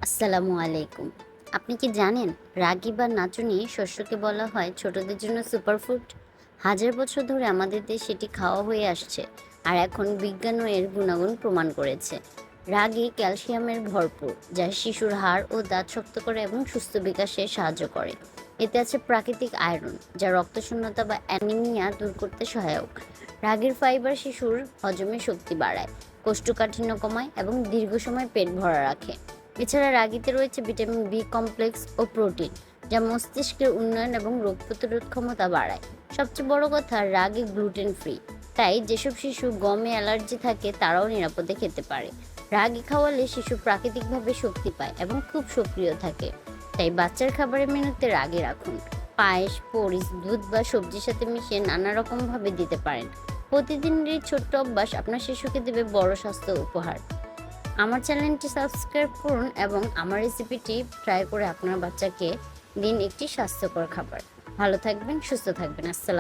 আসসালামু আলাইকুম। আপনি কি জানেন রাগী বা নাচনি শস্যকে বলা হয় ছোটদের জন্য সুপারফুড? হাজার বছর ধরে আমাদের দেশে এটি খাওয়া হয়ে আসছে, আর এখন বিজ্ঞানও এর গুণাগুণ প্রমাণ করেছে। রাগী ক্যালসিয়ামের ভরপুর, যা শিশুর হাড় ও দাঁত শক্ত করে এবং সুস্থ বিকাশে সাহায্য করে। এতে আছে প্রাকৃতিক আয়রন, যা রক্তশূন্যতা বা অ্যানিমিয়া দূর করতে সহায়ক। রাগীর ফাইবার শিশুর হজমের শক্তি বাড়ায়, কোষ্ঠকাঠিন্য কমায় এবং দীর্ঘ সময় পেট ভরা রাখে। এছাড়া রাগিতে রয়েছে ভিটামিন বি কমপ্লেক্স ও প্রোটিন, যা মস্তিষ্কের উন্নয়ন এবং রোগ প্রতিরোধ ক্ষমতা বাড়ায়। সবচেয়ে বড় কথা, রাগি গ্লুটেন ফ্রি, তাই যেসব শিশু গমে অ্যালার্জি থাকে তারাও নিরাপদে খেতে পারে। রাগি খাওয়ালে শিশু প্রাকৃতিকভাবে শক্তি পায় এবং খুব সক্রিয় থাকে। তাই বাচ্চার খাবারের মেনুতে রাগি রাখুন। পায়েস, পরিস, দুধ বা সবজির সাথে মিশিয়ে নানা রকমভাবে দিতে পারেন। প্রতিদিনের এই ছোট্ট অভ্যাস আপনার শিশুকে দেবে বড় স্বাস্থ্য উপহার। আমার চ্যানেলটি সাবস্ক্রাইব করুন এবং আমার রেসিপিটি ট্রাই করে আপনার বাচ্চাকে দিন একটি স্বাস্থ্যকর খাবার। ভালো থাকবেন, সুস্থ থাকবেন। আসসালাম।